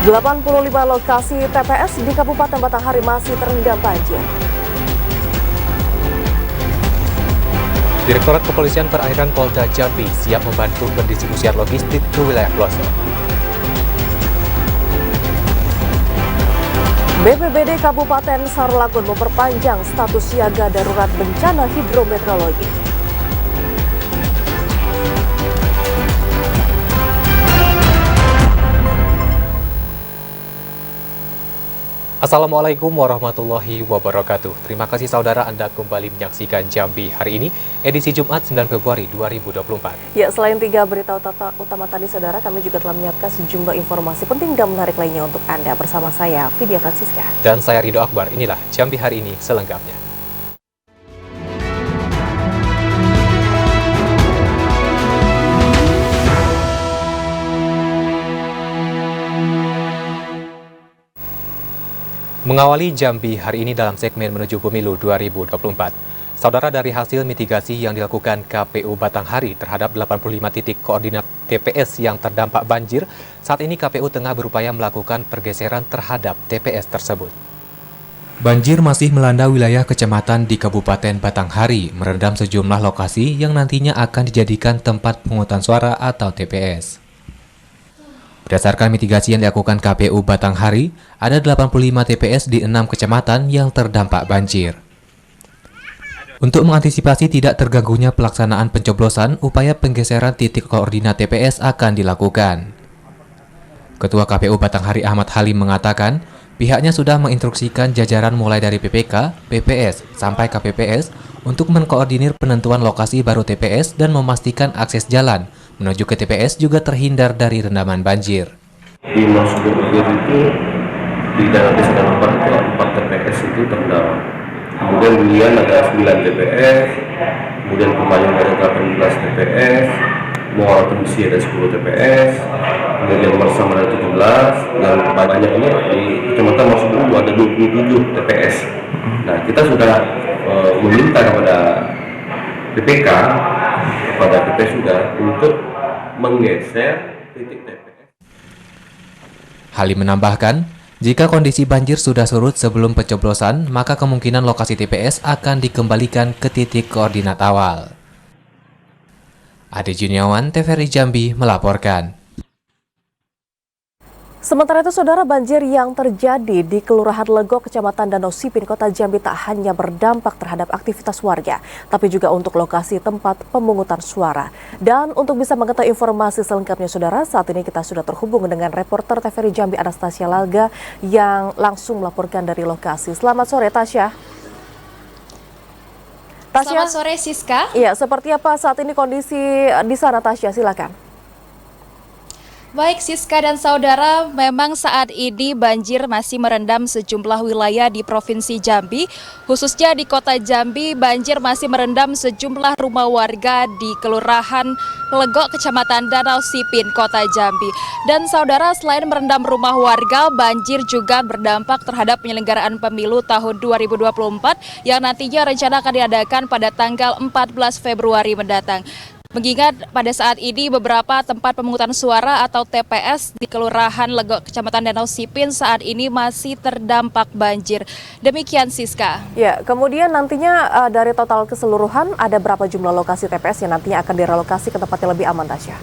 85 lokasi TPS di Kabupaten Batanghari masih terendam banjir. Direktorat Kepolisian Perairan Polda Jambi siap membantu pendistribusian logistik ke wilayah pelosok. BPBD Kabupaten Sarlagun memperpanjang status siaga darurat bencana hidrometeorologi. Assalamualaikum warahmatullahi wabarakatuh. Terima kasih saudara Anda kembali menyaksikan Jambi hari ini, edisi Jumat 9 Februari 2024. Ya, selain 3 berita utama tadi saudara, kami juga telah menyiapkan sejumlah informasi penting dan menarik lainnya untuk Anda. Bersama saya, Vidya Francisca. Dan saya Ridho Akbar, inilah Jambi hari ini selengkapnya. Mengawali Jambi hari ini dalam segmen menuju pemilu 2024. Saudara, dari hasil mitigasi yang dilakukan KPU Batanghari terhadap 85 titik koordinat TPS yang terdampak banjir, saat ini KPU tengah berupaya melakukan pergeseran terhadap TPS tersebut. Banjir masih melanda wilayah kecamatan di Kabupaten Batanghari, merendam sejumlah lokasi yang nantinya akan dijadikan tempat pemungutan suara atau TPS. Berdasarkan mitigasi yang dilakukan KPU Batanghari, ada 85 TPS di 6 kecamatan yang terdampak banjir. Untuk mengantisipasi tidak terganggunya pelaksanaan pencoblosan, upaya penggeseran titik koordinat TPS akan dilakukan. Ketua KPU Batanghari Ahmad Halim mengatakan, pihaknya sudah menginstruksikan jajaran mulai dari PPK, PPS, sampai KPPS untuk mengkoordinir penentuan lokasi baru TPS dan memastikan akses jalan menuju ke TPS juga terhindar dari rendaman banjir. Di Masukubur itu di dalam desa Dalampat itu 4 TPS itu terendam. Kemudian Bulian ada 9 TPS, kemudian Kemayang ada 18 TPS, Muara Tembesi ada 10 TPS, kemudian Mersam ada 17, dan banyaknya di Kecamatan Masukubur ada 27 TPS. Nah, kita sudah meminta kepada PPK, kepada TPS sudah untuk menggeser titik TPS. Halim menambahkan, jika kondisi banjir sudah surut sebelum pencoblosan, maka kemungkinan lokasi TPS akan dikembalikan ke titik koordinat awal. Ade Juniawan, TVRI Jambi melaporkan. Sementara itu, saudara, banjir yang terjadi di Kelurahan Legok, Kecamatan Danau Sipin, Kota Jambi tak hanya berdampak terhadap aktivitas warga, tapi juga untuk lokasi tempat pemungutan suara. Dan untuk bisa mengetahui informasi selengkapnya, saudara, saat ini kita sudah terhubung dengan reporter TVRI Jambi Anastasia Lalga yang langsung melaporkan dari lokasi. Selamat sore, Tasya. Selamat sore, Siska. Iya, seperti apa saat ini kondisi di sana, Tasya? Silakan. Baik, Siska dan saudara, memang saat ini banjir masih merendam sejumlah wilayah di Provinsi Jambi. Khususnya di Kota Jambi, banjir masih merendam sejumlah rumah warga di Kelurahan Legok, Kecamatan Danau Sipin, Kota Jambi. Dan saudara, selain merendam rumah warga, banjir juga berdampak terhadap penyelenggaraan pemilu tahun 2024 yang nantinya rencana akan diadakan pada tanggal 14 Februari mendatang. Mengingat pada saat ini beberapa tempat pemungutan suara atau TPS di Kelurahan Legok, Kecamatan Danau Sipin saat ini masih terdampak banjir. Demikian, Siska. Ya, kemudian nantinya dari total keseluruhan ada berapa jumlah lokasi TPS yang nantinya akan direlokasi ke tempat yang lebih aman, Tasya?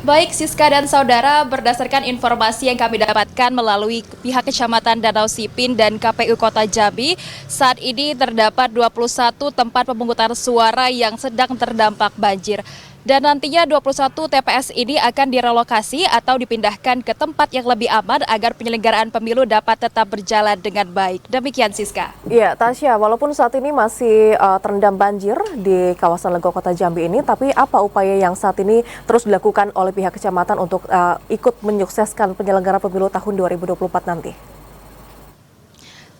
Baik, Siska dan saudara, berdasarkan informasi yang kami dapatkan melalui pihak Kecamatan Danau Sipin dan KPU Kota Jambi, saat ini terdapat 21 tempat pemungutan suara yang sedang terdampak banjir. Dan nantinya 21 TPS ini akan direlokasi atau dipindahkan ke tempat yang lebih aman agar penyelenggaraan pemilu dapat tetap berjalan dengan baik. Demikian, Siska. Iya, Tasya, walaupun saat ini masih terendam banjir di kawasan Legok Kota Jambi ini, tapi apa upaya yang saat ini terus dilakukan oleh pihak kecamatan untuk ikut menyukseskan penyelenggaraan pemilu tahun 2024 nanti?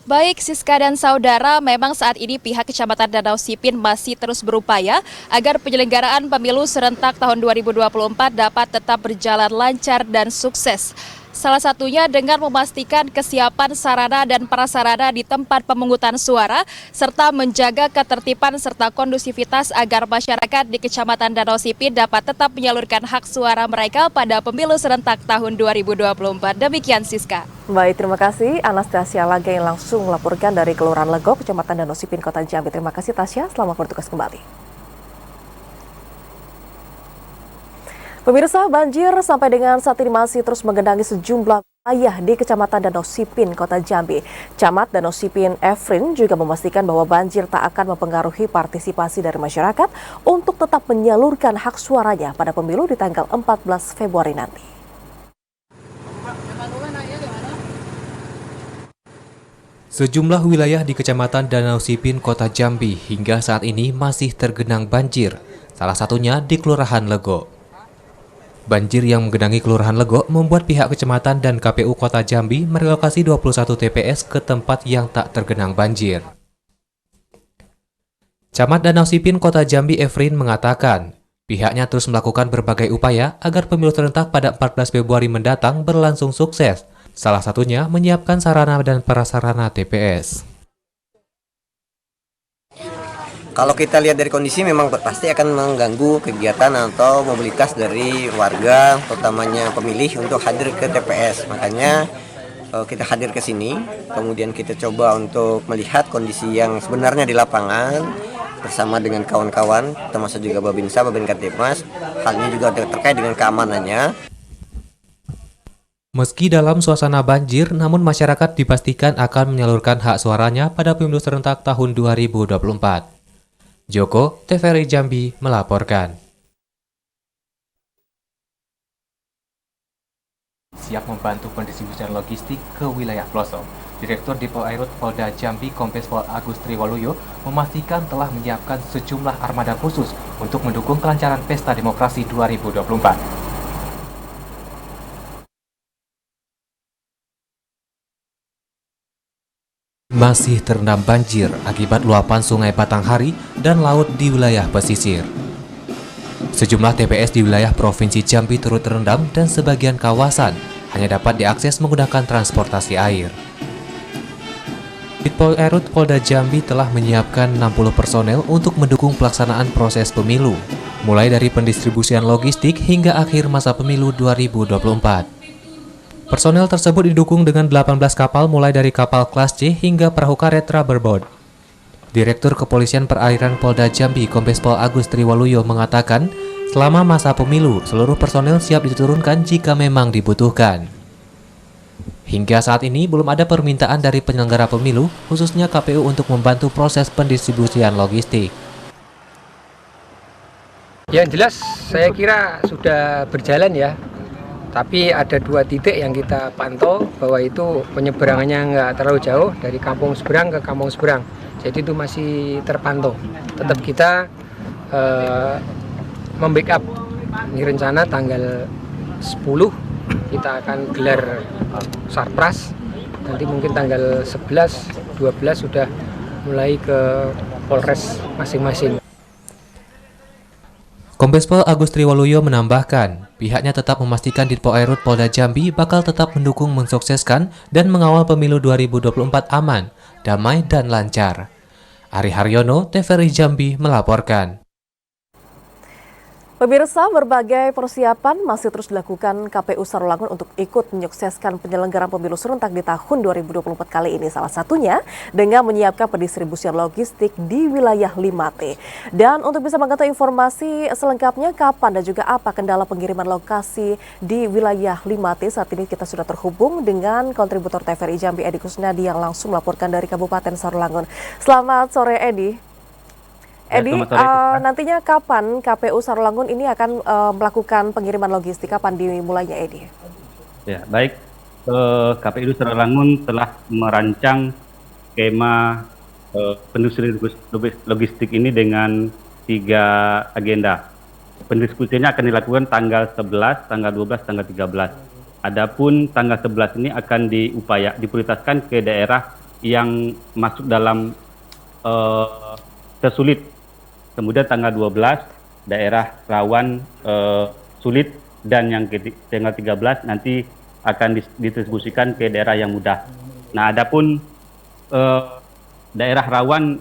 Baik, Siska dan saudara, memang saat ini pihak Kecamatan Danau Sipin masih terus berupaya agar penyelenggaraan pemilu serentak tahun 2024 dapat tetap berjalan lancar dan sukses. salah satunya dengan memastikan kesiapan sarana dan prasarana di tempat pemungutan suara, serta menjaga ketertiban serta kondusivitas agar masyarakat di Kecamatan Danau Sipin dapat tetap menyalurkan hak suara mereka pada pemilu serentak tahun 2024. Demikian Siska. Baik, terima kasih Anastasia Laga yang langsung melaporkan dari Kelurahan Legok, Kecamatan Danau Sipin, Kota Jambi. Terima kasih Tasya, selamat bertugas kembali. Pemirsa, banjir sampai dengan saat ini masih terus menggenangi sejumlah wilayah di Kecamatan Danau Sipin, Kota Jambi. Camat Danau Sipin Efrin juga memastikan bahwa banjir tak akan mempengaruhi partisipasi dari masyarakat untuk tetap menyalurkan hak suaranya pada pemilu di tanggal 14 Februari nanti. Sejumlah wilayah di Kecamatan Danau Sipin, Kota Jambi hingga saat ini masih tergenang banjir, salah satunya di Kelurahan Legok. Banjir yang menggenangi Kelurahan Legok membuat pihak kecamatan dan KPU Kota Jambi merelokasi 21 TPS ke tempat yang tak tergenang banjir. Camat Danau Sipin Kota Jambi Efrin mengatakan, pihaknya terus melakukan berbagai upaya agar pemilu serentak pada 14 Februari mendatang berlangsung sukses. Salah satunya menyiapkan sarana dan prasarana TPS. Kalau kita lihat dari kondisi memang pasti akan mengganggu kegiatan atau mobilitas dari warga, terutamanya pemilih untuk hadir ke TPS. Makanya kita hadir ke sini, kemudian kita coba untuk melihat kondisi yang sebenarnya di lapangan bersama dengan kawan-kawan, termasuk juga Babinsa, Babinkartipmas. Hal ini juga terkait dengan keamanannya. Meski dalam suasana banjir, namun masyarakat dipastikan akan menyalurkan hak suaranya pada pemilu serentak tahun 2024. Joko, TVRI Jambi melaporkan. Siap membantu pendistribusian logistik ke wilayah pelosok. Direktur Dipo Airut Polda Jambi Kombes Pol Agus Triwaluyo memastikan telah menyiapkan sejumlah armada khusus untuk mendukung kelancaran Pesta Demokrasi 2024. Masih terendam banjir akibat luapan Sungai Batanghari dan laut di wilayah pesisir. Sejumlah TPS di wilayah Provinsi Jambi turut terendam dan sebagian kawasan hanya dapat diakses menggunakan transportasi air. Ditpol Airut Polda Jambi telah menyiapkan 60 personel untuk mendukung pelaksanaan proses pemilu, mulai dari pendistribusian logistik hingga akhir masa pemilu 2024. Personel tersebut didukung dengan 18 kapal mulai dari kapal kelas C hingga perahu karet rubberboat. Direktur Kepolisian Perairan Polda Jambi Kombes Pol Agus Triwaluyo mengatakan, selama masa pemilu, seluruh personel siap diturunkan jika memang dibutuhkan. Hingga saat ini belum ada permintaan dari penyelenggara pemilu, khususnya KPU untuk membantu proses pendistribusian logistik. Yang jelas saya kira sudah berjalan ya. Tapi ada 2 titik yang kita pantau bahwa itu penyeberangannya nggak terlalu jauh dari kampung seberang ke kampung seberang. Jadi itu masih terpantau. Tetap kita membackup. Ini rencana tanggal 10 kita akan gelar sarpras. Nanti mungkin tanggal 11, 12 sudah mulai ke Polres masing-masing. Kombes Pol Agus Triwaluyo menambahkan, pihaknya tetap memastikan Ditpo Airut Polda Jambi bakal tetap mendukung mensukseskan dan mengawal pemilu 2024 aman, damai, dan lancar. Ari Haryono, TVRI Jambi melaporkan. Pemirsa, berbagai persiapan masih terus dilakukan KPU Sarolangun untuk ikut menyukseskan penyelenggaraan pemilu serentak di tahun 2024 kali ini. Salah satunya dengan menyiapkan pendistribusian logistik di wilayah 5T. Dan untuk bisa mengetahui informasi selengkapnya kapan dan juga apa kendala pengiriman lokasi di wilayah 5T, saat ini kita sudah terhubung dengan kontributor TVRI Jambi Edi Kusnadi yang langsung melaporkan dari Kabupaten Sarolangun. Selamat sore Edi. Edi, nantinya kapan KPU Sarolangun ini akan melakukan pengiriman logistik? Kapan dimulainya, Edi? Ya, baik. KPU Sarolangun telah merancang skema pendistribusian logistik ini dengan 3 agenda. Pendistribusiannya akan dilakukan tanggal 11, tanggal 12, tanggal 13. Adapun tanggal 11 ini akan diprioritaskan ke daerah yang masuk dalam tersulit. Kemudian tanggal 12 daerah rawan sulit, dan yang tanggal 13 nanti akan didistribusikan ke daerah yang mudah. Nah, adapun daerah rawan,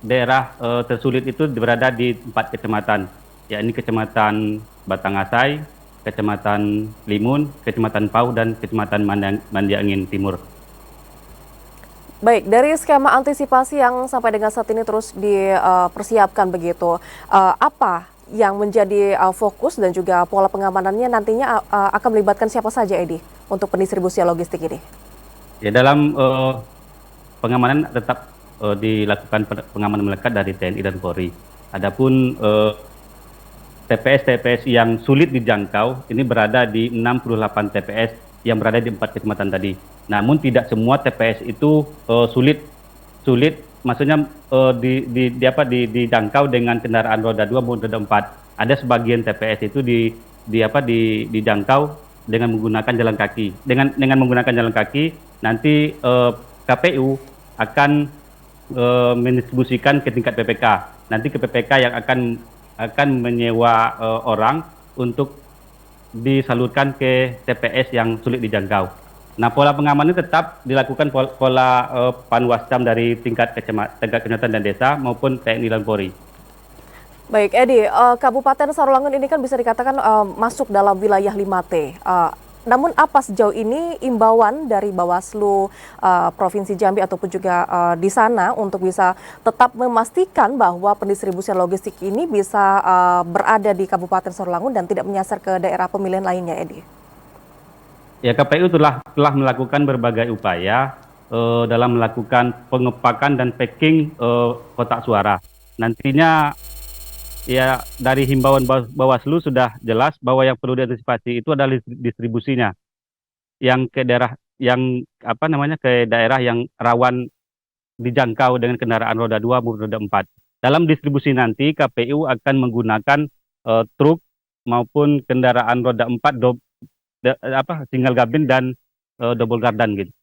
daerah tersulit itu berada di 4 kecamatan, yakni Kecamatan Batangasai, Kecamatan Limun, Kecamatan Pau, dan Kecamatan Mandi Angin Timur. Baik, dari skema antisipasi yang sampai dengan saat ini terus dipersiapkan begitu, apa yang menjadi fokus dan juga pola pengamanannya nantinya akan melibatkan siapa saja, Edi, untuk pendistribusian logistik ini? Ya, dalam pengamanan tetap dilakukan pengamanan melekat dari TNI dan Polri. Adapun TPS-TPS yang sulit dijangkau ini berada di 68 TPS yang berada di 4 kecamatan tadi. Namun tidak semua TPS itu sulit, maksudnya dijangkau dengan kendaraan roda 2 maupun roda 4. Ada sebagian TPS itu dijangkau dengan menggunakan jalan kaki. Dengan menggunakan jalan kaki, nanti KPU akan mendistribusikan ke tingkat PPK. Nanti ke PPK yang akan menyewa orang untuk disalurkan ke TPS yang sulit dijangkau. Nah, pola pengamanan tetap dilakukan pola panwascam dari tingkat kecamatan dan desa maupun TNI dan Polri. Baik, Edi, Kabupaten Sarolangun ini kan bisa dikatakan masuk dalam wilayah 5T. Namun apa sejauh ini imbauan dari Bawaslu Provinsi Jambi ataupun juga di sana untuk bisa tetap memastikan bahwa pendistribusian logistik ini bisa berada di Kabupaten Sarolangun dan tidak menyasar ke daerah pemilihan lainnya, Edi? Ya, KPU telah melakukan berbagai upaya dalam melakukan pengepakan dan packing kotak suara. Nantinya ya dari himbauan Bawaslu sudah jelas bahwa yang perlu diantisipasi itu adalah distribusinya yang ke daerah ke daerah yang rawan dijangkau dengan kendaraan roda 2 maupun roda 4. Dalam distribusi nanti KPU akan menggunakan truk maupun kendaraan roda 4 single cabin dan double gardan gitu.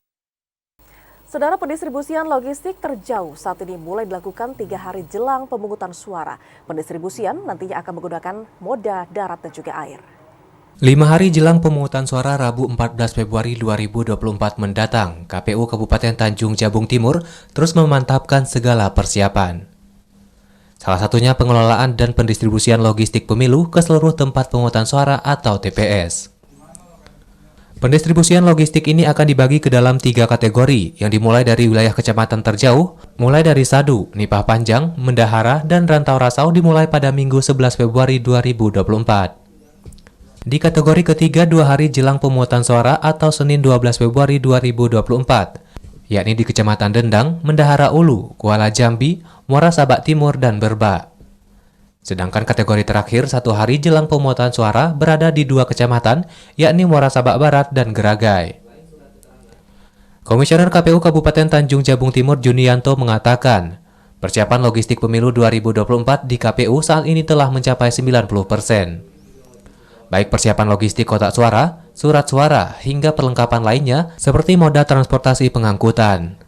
Saudara, pendistribusian logistik terjauh saat ini mulai dilakukan 3 hari jelang pemungutan suara. Pendistribusian nantinya akan menggunakan moda darat dan juga air. 5 hari jelang pemungutan suara Rabu 14 Februari 2024 mendatang, KPU Kabupaten Tanjung Jabung Timur terus memantapkan segala persiapan. Salah satunya pengelolaan dan pendistribusian logistik pemilu ke seluruh tempat pemungutan suara atau TPS. Pendistribusian logistik ini akan dibagi ke dalam 3 kategori yang dimulai dari wilayah kecamatan terjauh, mulai dari Sadu, Nipah Panjang, Mendahara, dan Rantau Rasau dimulai pada Minggu 11 Februari 2024. Di kategori ketiga 2 hari jelang pemungutan suara atau Senin 12 Februari 2024, yakni di Kecamatan Dendang, Mendahara Ulu, Kuala Jambi, Muara Sabak Timur, dan Berba. Sedangkan kategori terakhir 1 hari jelang pemungutan suara berada di 2 kecamatan, yakni Muara Sabak Barat dan Geragai. Komisioner KPU Kabupaten Tanjung Jabung Timur Junianto mengatakan, persiapan logistik pemilu 2024 di KPU saat ini telah mencapai 90%. Baik persiapan logistik kotak suara, surat suara, hingga perlengkapan lainnya seperti moda transportasi pengangkutan.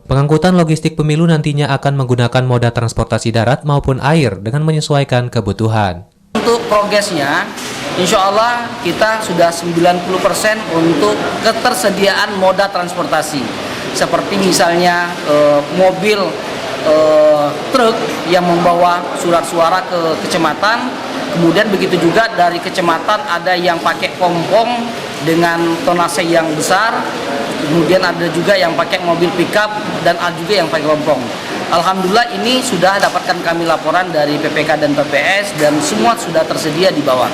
Pengangkutan logistik pemilu nantinya akan menggunakan moda transportasi darat maupun air dengan menyesuaikan kebutuhan. Untuk progresnya, insya Allah kita sudah 90% untuk ketersediaan moda transportasi. Seperti misalnya mobil truk yang membawa surat suara ke kecamatan, kemudian begitu juga dari kecamatan ada yang pakai pompong dengan tonase yang besar, kemudian ada juga yang pakai mobil pickup dan ada juga yang pakai pompong. Alhamdulillah ini sudah dapatkan kami laporan dari PPK dan PPS dan semua sudah tersedia di bawah.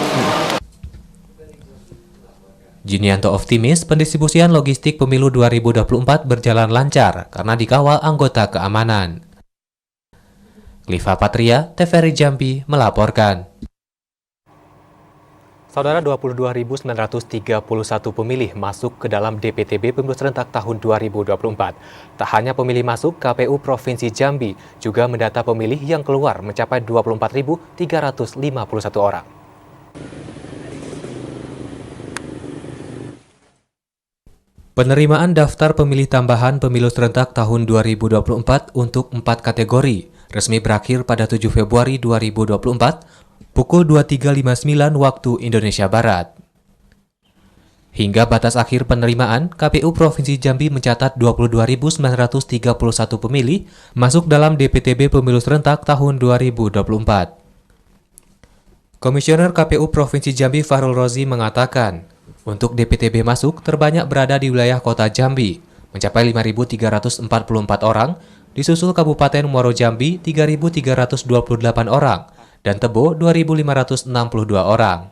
Junianto optimis pendistribusian logistik pemilu 2024 berjalan lancar karena dikawal anggota keamanan. Kliva Patria, TVRI Jambi melaporkan. Saudara, 22.931 pemilih masuk ke dalam DPTB Pemilu Serentak tahun 2024. Tak hanya pemilih masuk, KPU Provinsi Jambi juga mendata pemilih yang keluar mencapai 24.351 orang. Penerimaan daftar pemilih tambahan Pemilu Serentak tahun 2024 untuk 4 kategori resmi berakhir pada 7 Februari 2024 pukul 23.59 waktu Indonesia Barat. Hingga batas akhir penerimaan, KPU Provinsi Jambi mencatat 22.931 pemilih masuk dalam DPTB Pemilu Serentak tahun 2024. Komisioner KPU Provinsi Jambi Fahrul Rozi mengatakan, untuk DPTB masuk terbanyak berada di wilayah kota Jambi, mencapai 5.344 orang, disusul Kabupaten Muaro Jambi 3.328 orang, dan Tebo 2.562 orang.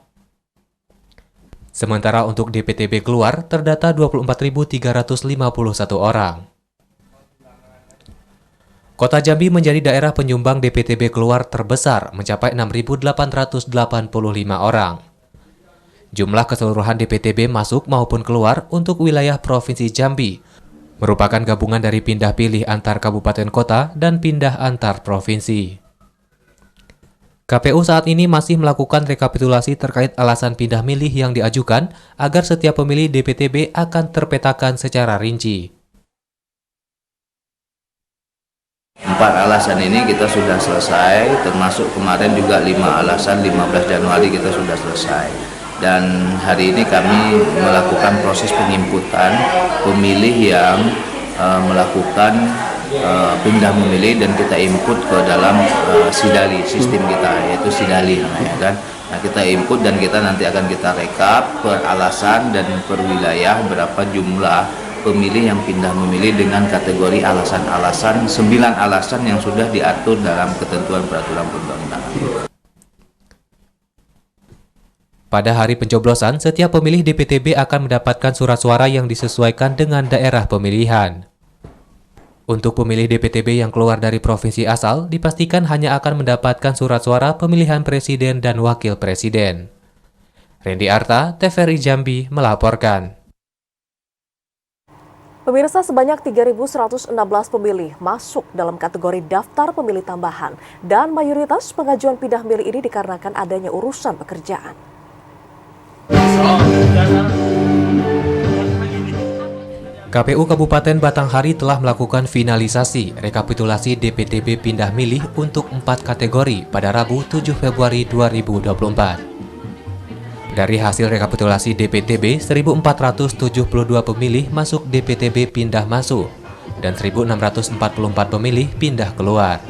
Sementara untuk DPTB keluar terdata 24.351 orang. Kota Jambi menjadi daerah penyumbang DPTB keluar terbesar mencapai 6.885 orang. Jumlah keseluruhan DPTB masuk maupun keluar untuk wilayah Provinsi Jambi merupakan gabungan dari pindah pilih antar kabupaten kota dan pindah antar provinsi. KPU saat ini masih melakukan rekapitulasi terkait alasan pindah milih yang diajukan agar setiap pemilih DPTB akan terpetakan secara rinci. 4 alasan ini kita sudah selesai, termasuk kemarin juga 5 alasan 15 Januari kita sudah selesai. Dan hari ini kami melakukan proses penginputan pemilih yang melakukan pindah memilih dan kita input ke dalam Sidali, sistem kita yaitu Sidali namanya kan. Nah, kita input dan kita nanti akan kita rekap per alasan dan per wilayah berapa jumlah pemilih yang pindah memilih dengan kategori alasan-alasan 9 alasan yang sudah diatur dalam ketentuan peraturan perundang-undangan. Pada hari pencoblosan, setiap pemilih DPTB akan mendapatkan surat suara yang disesuaikan dengan daerah pemilihan. Untuk pemilih DPTB yang keluar dari provinsi asal, dipastikan hanya akan mendapatkan surat suara pemilihan presiden dan wakil presiden. Randy Arta, TVRI Jambi, melaporkan. Pemirsa, sebanyak 3.116 pemilih masuk dalam kategori daftar pemilih tambahan dan mayoritas pengajuan pindah milih ini dikarenakan adanya urusan pekerjaan. KPU Kabupaten Batanghari telah melakukan finalisasi rekapitulasi DPTB pindah milih untuk 4 kategori pada Rabu 7 Februari 2024. Dari hasil rekapitulasi DPTB, 1.472 pemilih masuk DPTB pindah masuk dan 1.644 pemilih pindah keluar.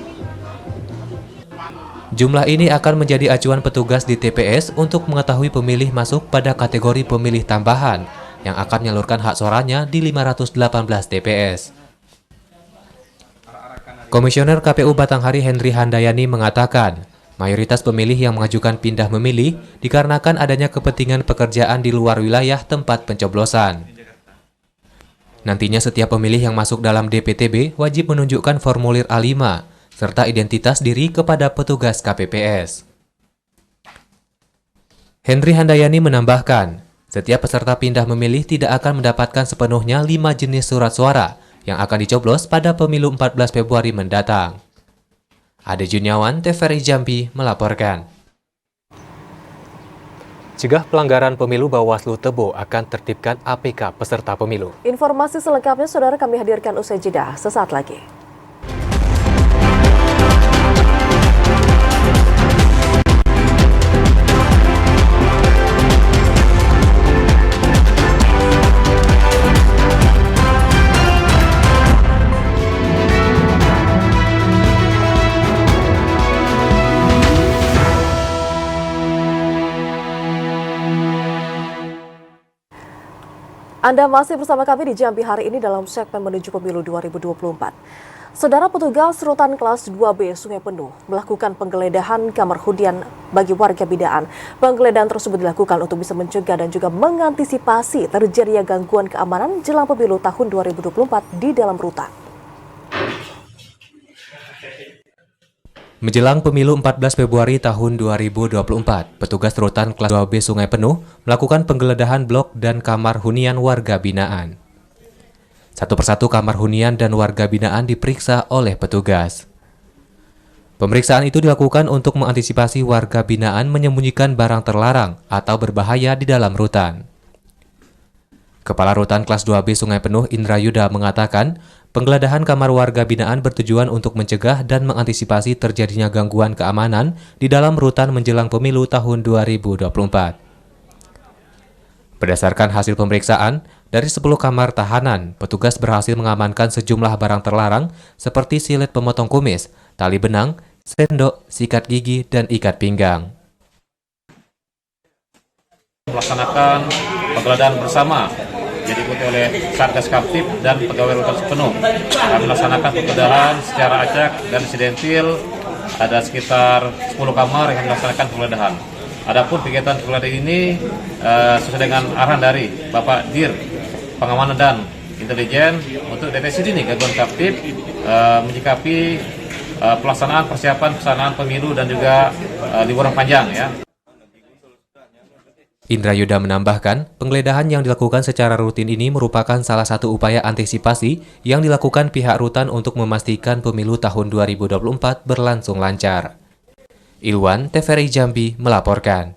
Jumlah ini akan menjadi acuan petugas di TPS untuk mengetahui pemilih masuk pada kategori pemilih tambahan yang akan menyalurkan hak suaranya di 518 TPS. Komisioner KPU Batanghari Henry Handayani mengatakan, mayoritas pemilih yang mengajukan pindah memilih dikarenakan adanya kepentingan pekerjaan di luar wilayah tempat pencoblosan. Nantinya setiap pemilih yang masuk dalam DPTB wajib menunjukkan formulir A5 serta identitas diri kepada petugas KPPS. Henry Handayani menambahkan, setiap peserta pindah memilih tidak akan mendapatkan sepenuhnya 5 jenis surat suara yang akan dicoblos pada pemilu 14 Februari mendatang. Ade Juniawan, TVRI Jambi, melaporkan. Cegah pelanggaran pemilu, Bawaslu Tebo akan tertibkan APK peserta pemilu. Informasi selengkapnya, saudara, kami hadirkan usai jeda sesaat lagi. Anda masih bersama kami di Jambi hari ini dalam segmen menuju pemilu 2024. Saudara, petugas rutan kelas 2B Sungai Penuh melakukan penggeledahan kamar hunian bagi warga binaan. Penggeledahan tersebut dilakukan untuk bisa mencegah dan juga mengantisipasi terjadinya gangguan keamanan jelang pemilu tahun 2024 di dalam rutan. Menjelang pemilu 14 Februari tahun 2024, petugas rutan kelas 2B Sungai Penuh melakukan penggeledahan blok dan kamar hunian warga binaan. Satu persatu kamar hunian dan warga binaan diperiksa oleh petugas. Pemeriksaan itu dilakukan untuk mengantisipasi warga binaan menyembunyikan barang terlarang atau berbahaya di dalam rutan. Kepala Rutan kelas 2B Sungai Penuh Indra Yuda mengatakan, penggeledahan kamar warga binaan bertujuan untuk mencegah dan mengantisipasi terjadinya gangguan keamanan di dalam rutan menjelang pemilu tahun 2024. Berdasarkan hasil pemeriksaan, dari 10 kamar tahanan, petugas berhasil mengamankan sejumlah barang terlarang seperti silet pemotong kumis, tali benang, sendok, sikat gigi, dan ikat pinggang. Melaksanakan penggeledahan bersama diikuti oleh Satgas Kamtib dan pegawai rutan sepenuh. Kami melaksanakan penggeledahan secara acak dan insidentil. Ada sekitar 10 kamar yang dilaksanakan penggeledahan. Adapun kegiatan penggeledahan ini sesuai dengan arahan dari Bapak Dir Pengamanan dan Intelijen untuk deteksi dini gangguan Kamtib menyikapi pelaksanaan pelaksanaan pemilu dan juga liburan panjang ya. Indra Yuda menambahkan, penggeledahan yang dilakukan secara rutin ini merupakan salah satu upaya antisipasi yang dilakukan pihak rutan untuk memastikan pemilu tahun 2024 berlangsung lancar. Ilwan, TVRI Jambi melaporkan.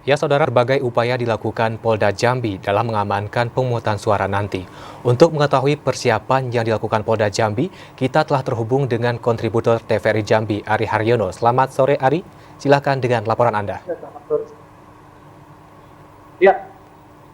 Ya saudara, berbagai upaya dilakukan Polda Jambi dalam mengamankan pemungutan suara nanti. Untuk mengetahui persiapan yang dilakukan Polda Jambi, kita telah terhubung dengan kontributor TVRI Jambi, Ari Haryono. Selamat sore Ari, silakan dengan laporan Anda. Ya,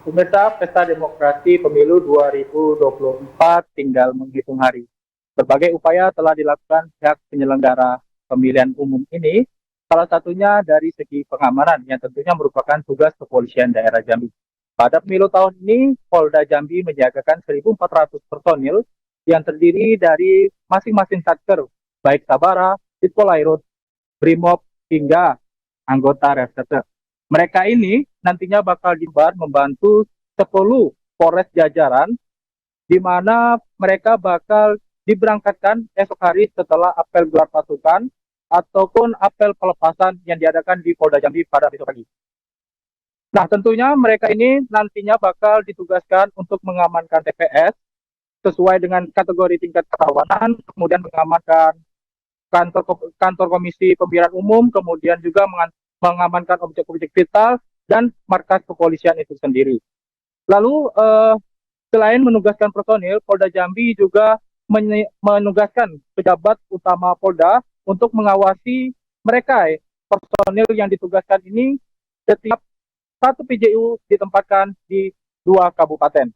pemirsa, Pesta Demokrasi Pemilu 2024 tinggal menghitung hari. Berbagai upaya telah dilakukan pihak penyelenggara pemilihan umum ini, salah satunya dari segi pengamanan yang tentunya merupakan tugas kepolisian daerah Jambi. Pada pemilu tahun ini, Polda Jambi menyiagakan 1.400 personil yang terdiri dari masing-masing satker, baik Sabara, Ditpolairut, Brimob, hingga anggota Reserse. Mereka ini nantinya bakal dibar membantu 10 Polres jajaran, di mana mereka bakal diberangkatkan esok hari setelah apel gelar pasukan ataupun apel pelepasan yang diadakan di Polda Jambi pada besok pagi. Nah, tentunya mereka ini nantinya bakal ditugaskan untuk mengamankan TPS sesuai dengan kategori tingkat kerawanan, kemudian mengamankan kantor komisi pemilihan umum, kemudian juga mengamankan objek-objek vital dan markas kepolisian itu sendiri. Lalu selain menugaskan personil, Polda Jambi juga menugaskan pejabat utama Polda untuk mengawasi mereka personil yang ditugaskan ini. Setiap satu PJU ditempatkan di 2 kabupaten.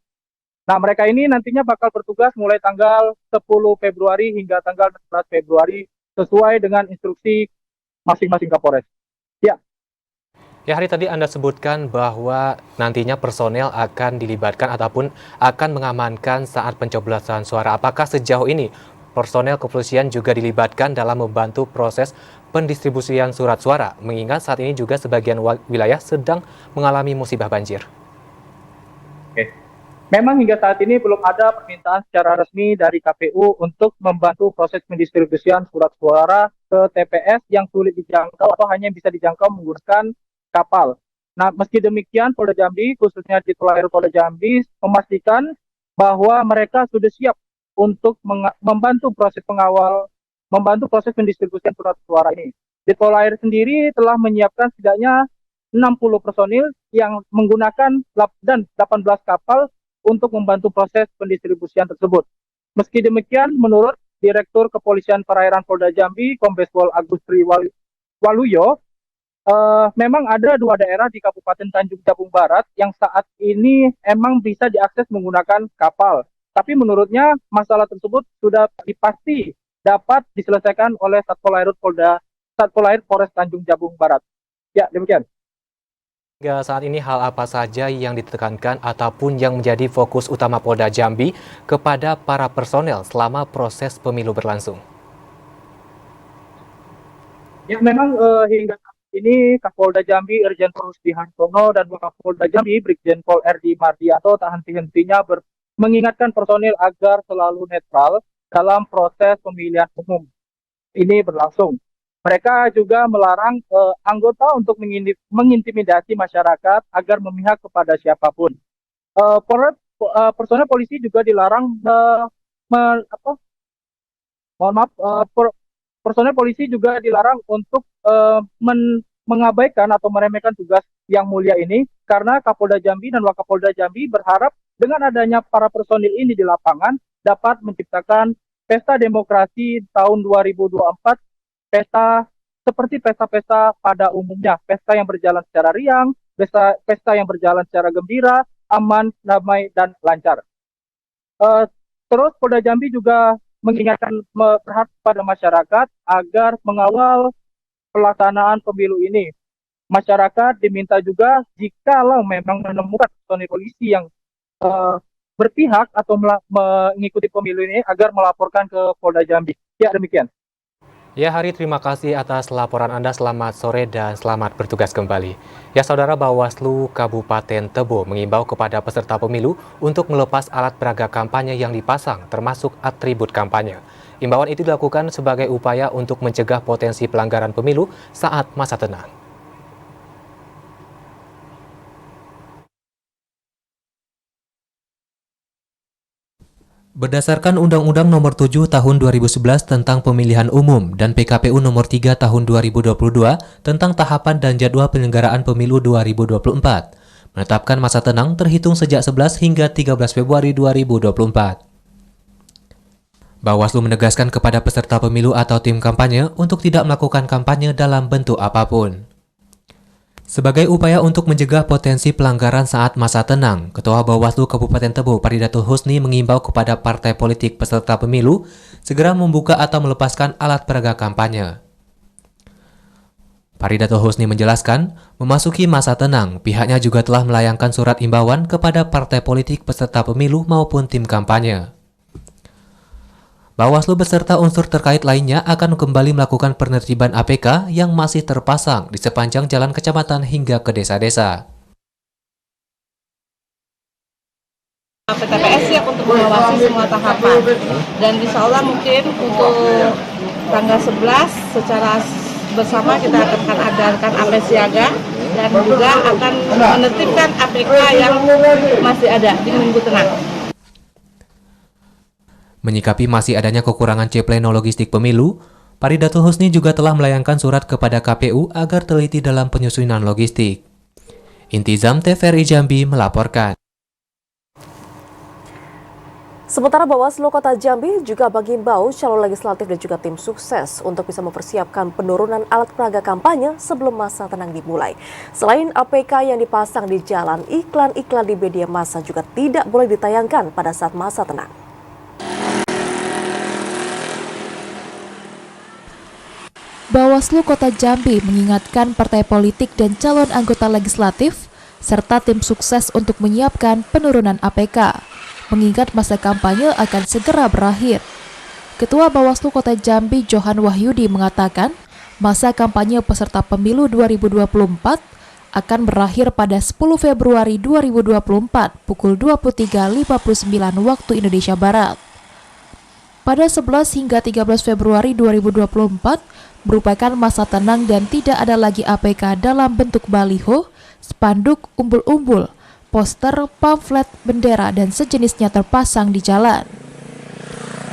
Nah, mereka ini nantinya bakal bertugas mulai tanggal 10 Februari hingga tanggal 16 Februari sesuai dengan instruksi masing-masing Kapolres. Ya. Ya, hari tadi Anda sebutkan bahwa nantinya personel akan dilibatkan ataupun akan mengamankan saat pencoblosan suara. Apakah sejauh ini personel kepolisian juga dilibatkan dalam membantu proses pendistribusian surat suara, mengingat saat ini juga sebagian wilayah sedang mengalami musibah banjir? Oke. Memang hingga saat ini belum ada permintaan secara resmi dari KPU untuk membantu proses pendistribusian surat suara ke TPS yang sulit dijangkau atau hanya bisa dijangkau menggunakan kapal. Nah, meski demikian, Polda Jambi, khususnya di Ditpolairut Polda Jambi, memastikan bahwa mereka sudah siap untuk membantu proses pendistribusian surat suara ini. Ditpolairut sendiri telah menyiapkan setidaknya 60 personil yang menggunakan 18 kapal untuk membantu proses pendistribusian tersebut. Meski demikian, menurut Direktur Kepolisian Perairan Polda Jambi, Kombes Pol Agustri Waluyo, memang ada 2 daerah di Kabupaten Tanjung Jabung Barat yang saat ini emang bisa diakses menggunakan kapal. Tapi menurutnya masalah tersebut sudah dipasti dapat diselesaikan oleh Satpolairut Polres Tanjung Jabung Barat. Ya, demikian. Hingga saat ini hal apa saja yang ditekankan ataupun yang menjadi fokus utama Polda Jambi kepada para personel selama proses pemilu berlangsung? Ya, memang hingga saat ini Kapolda Jambi Irjen Pol Rusdi Hartono dan Wakapolda Jambi Brigjen Pol RD Mardianto tak henti-hentinya mengingatkan personil agar selalu netral dalam proses pemilihan umum ini berlangsung. Mereka juga melarang anggota untuk mengintimidasi masyarakat agar memihak kepada siapapun. Personel polisi juga dilarang personel polisi juga dilarang untuk mengabaikan atau meremehkan tugas yang mulia ini, karena Kapolda Jambi dan Wakapolda Jambi berharap dengan adanya para personil ini di lapangan dapat menciptakan pesta demokrasi tahun 2024, pesta seperti pesta-pesta pada umumnya, pesta yang berjalan secara riang, pesta yang berjalan secara gembira, aman, damai, dan lancar. Terus Polda Jambi juga mengingatkan pada masyarakat agar mengawal pelaksanaan pemilu ini. Masyarakat diminta juga jikalau memang menemukan personil polisi yang berpihak atau mengikuti pemilu ini agar melaporkan ke Polda Jambi. Ya, demikian. Ya, Hari, terima kasih atas laporan Anda. Selamat sore dan selamat bertugas kembali. Ya, Saudara, Bawaslu Kabupaten Tebo mengimbau kepada peserta pemilu untuk melepas alat peraga kampanye yang dipasang, termasuk atribut kampanye. Imbauan itu dilakukan sebagai upaya untuk mencegah potensi pelanggaran pemilu saat masa tenang. Berdasarkan Undang-Undang Nomor 7 Tahun 2011 tentang Pemilihan Umum dan PKPU Nomor 3 Tahun 2022 tentang tahapan dan jadwal penyelenggaraan pemilu 2024, menetapkan masa tenang terhitung sejak 11 hingga 13 Februari 2024. Bawaslu menegaskan kepada peserta pemilu atau tim kampanye untuk tidak melakukan kampanye dalam bentuk apapun. Sebagai upaya untuk mencegah potensi pelanggaran saat masa tenang, Ketua Bawaslu Kabupaten Tebo Paridatul Husni mengimbau kepada partai politik peserta pemilu segera membuka atau melepaskan alat peraga kampanye. Paridatul Husni menjelaskan, memasuki masa tenang, pihaknya juga telah melayangkan surat imbauan kepada partai politik peserta pemilu maupun tim kampanye. Bawaslu beserta unsur terkait lainnya akan kembali melakukan penertiban APK yang masih terpasang di sepanjang jalan kecamatan hingga ke desa-desa. PTPS siap untuk mengawasi semua tahapan dan insya Allah mungkin untuk tanggal 11 secara bersama kita akan adakan apel siaga dan juga akan menertibkan APK yang masih ada di Minggu Tenang. Menyikapi masih adanya kekurangan C-pleno logistik pemilu, Paridatul Husni juga telah melayangkan surat kepada KPU agar teliti dalam penyusunan logistik. Intizam TVRI Jambi melaporkan. Sementara Bawaslu Kota Jambi juga mengimbau calon legislatif dan juga tim sukses untuk bisa mempersiapkan penurunan alat peraga kampanye sebelum masa tenang dimulai. Selain APK yang dipasang di jalan, iklan-iklan di media massa juga tidak boleh ditayangkan pada saat masa tenang. Bawaslu Kota Jambi mengingatkan partai politik dan calon anggota legislatif serta tim sukses untuk menyiapkan penurunan APK, mengingat masa kampanye akan segera berakhir. Ketua Bawaslu Kota Jambi Johan Wahyudi mengatakan, masa kampanye peserta pemilu 2024 akan berakhir pada 10 Februari 2024 pukul 23.59 waktu Indonesia Barat. Pada 11 hingga 13 Februari 2024, merupakan masa tenang dan tidak ada lagi APK dalam bentuk baliho, spanduk, umbul-umbul, poster, pamflet, bendera, dan sejenisnya terpasang di jalan.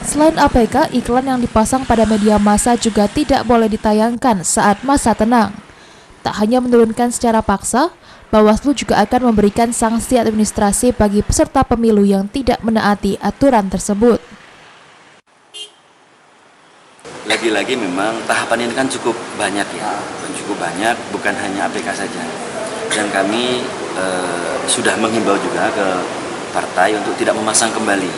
Selain APK, iklan yang dipasang pada media massa juga tidak boleh ditayangkan saat masa tenang. Tak hanya menurunkan secara paksa, Bawaslu juga akan memberikan sanksi administrasi bagi peserta pemilu yang tidak menaati aturan tersebut. Lagi-lagi memang tahapan ini kan cukup banyak ya, bukan hanya APK saja. Dan kami sudah menghimbau juga ke partai untuk tidak memasang kembali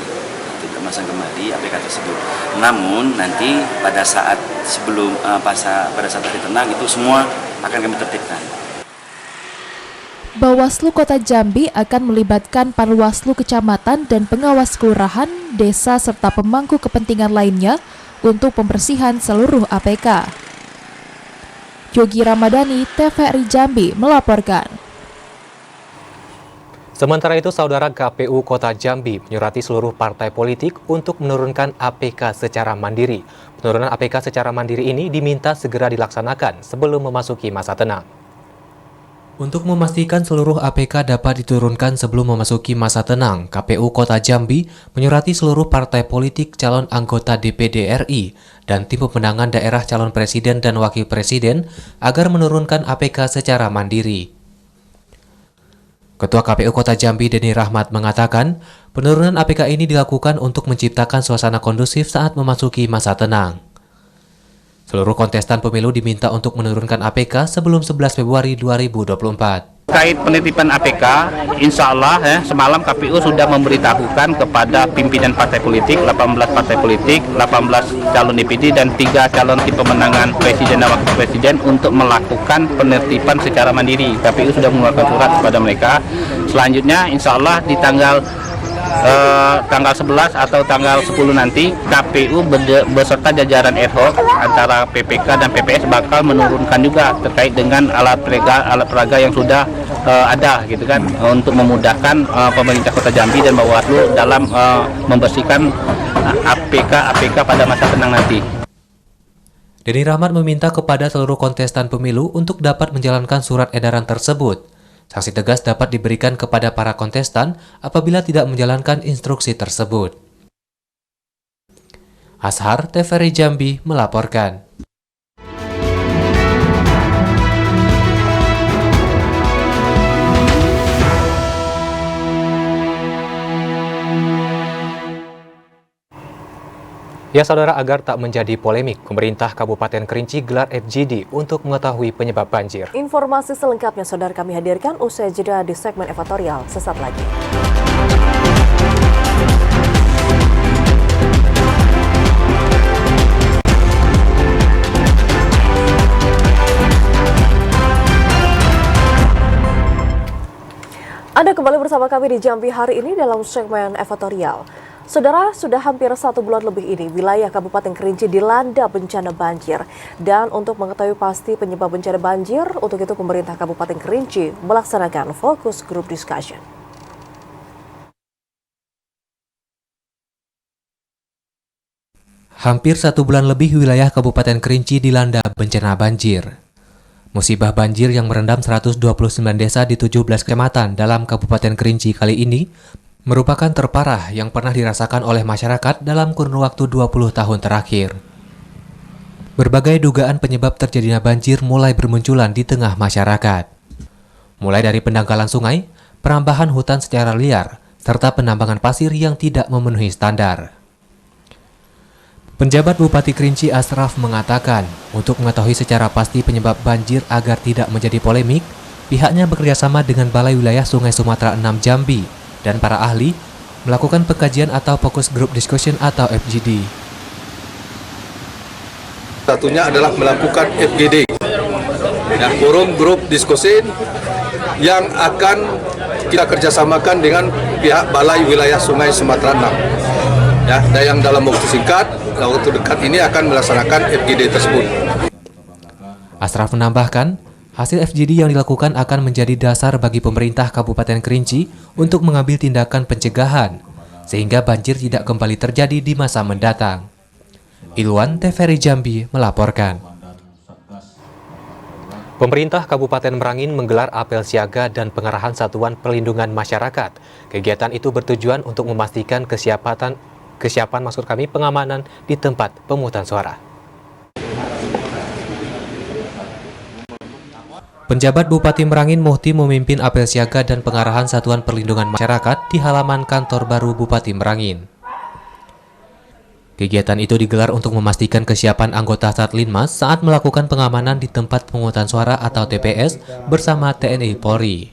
APK tersebut. Namun nanti pada saat pada saat hari tenang itu semua akan kami tertibkan. Bawaslu Kota Jambi akan melibatkan Panwaslu Kecamatan dan pengawas kelurahan, desa serta pemangku kepentingan lainnya untuk pembersihan seluruh APK. Yogi Ramadhani, TVRI Jambi melaporkan. Sementara itu, Saudara, KPU Kota Jambi menyurati seluruh partai politik untuk menurunkan APK secara mandiri. Penurunan APK secara mandiri ini diminta segera dilaksanakan sebelum memasuki masa tenang. Untuk memastikan seluruh APK dapat diturunkan sebelum memasuki masa tenang, KPU Kota Jambi menyurati seluruh partai politik calon anggota DPD RI dan tim pemenangan daerah calon presiden dan wakil presiden agar menurunkan APK secara mandiri. Ketua KPU Kota Jambi Deni Rahmat mengatakan, penurunan APK ini dilakukan untuk menciptakan suasana kondusif saat memasuki masa tenang. Seluruh kontestan pemilu diminta untuk menurunkan APK sebelum 11 Februari 2024. Terkait penitipan APK, insya Allah semalam KPU sudah memberitahukan kepada pimpinan partai politik, 18 partai politik, 18 calon DPD dan 3 calon tim pemenangan presiden dan wakil presiden untuk melakukan penertiban secara mandiri. KPU sudah mengeluarkan surat kepada mereka. Selanjutnya insya Allah di tanggal 11 atau tanggal 10 nanti KPU beserta jajaran ad hoc antara PPK dan PPS bakal menurunkan juga terkait dengan alat peraga yang sudah ada gitu kan, untuk memudahkan pemerintah Kota Jambi dan Bawaslu dalam membersihkan APK pada masa tenang nanti. Denny Rahmat meminta kepada seluruh kontestan pemilu untuk dapat menjalankan surat edaran tersebut. Sanksi tegas dapat diberikan kepada para kontestan apabila tidak menjalankan instruksi tersebut. Ashar, TVRI Jambi melaporkan. Ya saudara, agar tak menjadi polemik, pemerintah Kabupaten Kerinci gelar FGD untuk mengetahui penyebab banjir. Informasi selengkapnya saudara kami hadirkan usai jeda di segmen editorial sesaat lagi. Anda kembali bersama kami di Jambi hari ini dalam segmen editorial. Saudara, sudah hampir 1 bulan lebih ini, wilayah Kabupaten Kerinci dilanda bencana banjir. Dan untuk mengetahui pasti penyebab bencana banjir, untuk itu pemerintah Kabupaten Kerinci melaksanakan fokus group discussion. Hampir 1 bulan lebih wilayah Kabupaten Kerinci dilanda bencana banjir. Musibah banjir yang merendam 129 desa di 17 kecamatan dalam Kabupaten Kerinci kali ini merupakan terparah yang pernah dirasakan oleh masyarakat dalam kurun waktu 20 tahun terakhir. Berbagai dugaan penyebab terjadinya banjir mulai bermunculan di tengah masyarakat. Mulai dari pendangkalan sungai, perambahan hutan secara liar, serta penambangan pasir yang tidak memenuhi standar. Penjabat Bupati Kerinci Asraf mengatakan, untuk mengetahui secara pasti penyebab banjir agar tidak menjadi polemik, pihaknya bekerjasama dengan Balai Wilayah Sungai Sumatera 6 Jambi dan para ahli melakukan pengkajian atau fokus group discussion atau FGD. Satunya adalah melakukan FGD, forum group discussion yang akan kita kerjasamakan dengan pihak Balai Wilayah Sungai Sumatera 6. Dan yang dalam waktu singkat, waktu dekat ini akan melaksanakan FGD tersebut. Asraf menambahkan, hasil FGD yang dilakukan akan menjadi dasar bagi pemerintah Kabupaten Kerinci untuk mengambil tindakan pencegahan, sehingga banjir tidak kembali terjadi di masa mendatang. Ilwan, TVRI Jambi melaporkan. Pemerintah Kabupaten Merangin menggelar apel siaga dan pengarahan Satuan Perlindungan Masyarakat. Kegiatan itu bertujuan untuk memastikan kesiapan pengamanan di tempat pemungutan suara. Penjabat Bupati Merangin Muhti memimpin apel siaga dan pengarahan Satuan Perlindungan Masyarakat di halaman kantor baru Bupati Merangin. Kegiatan itu digelar untuk memastikan kesiapan anggota Satlinmas saat melakukan pengamanan di tempat pemungutan suara atau TPS bersama TNI Polri.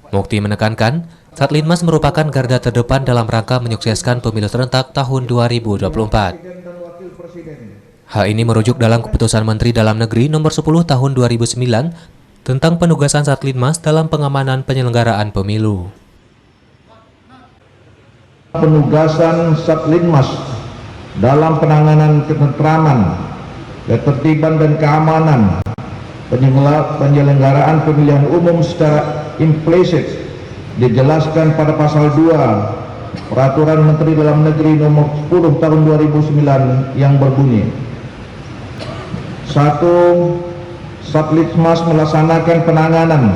Muhti menekankan, Satlinmas merupakan garda terdepan dalam rangka menyukseskan pemilu serentak tahun 2024. Hal ini merujuk dalam Keputusan Menteri Dalam Negeri Nomor 10 Tahun 2009 tentang penugasan Satlinmas dalam pengamanan penyelenggaraan pemilu. Penugasan Satlinmas dalam penanganan ketentraman, ketertiban dan keamanan penyelenggaraan pemilihan umum secara implicit dijelaskan pada pasal 2 Peraturan Menteri Dalam Negeri Nomor 10 Tahun 2009 yang berbunyi: 1. Satlinmas melaksanakan penanganan,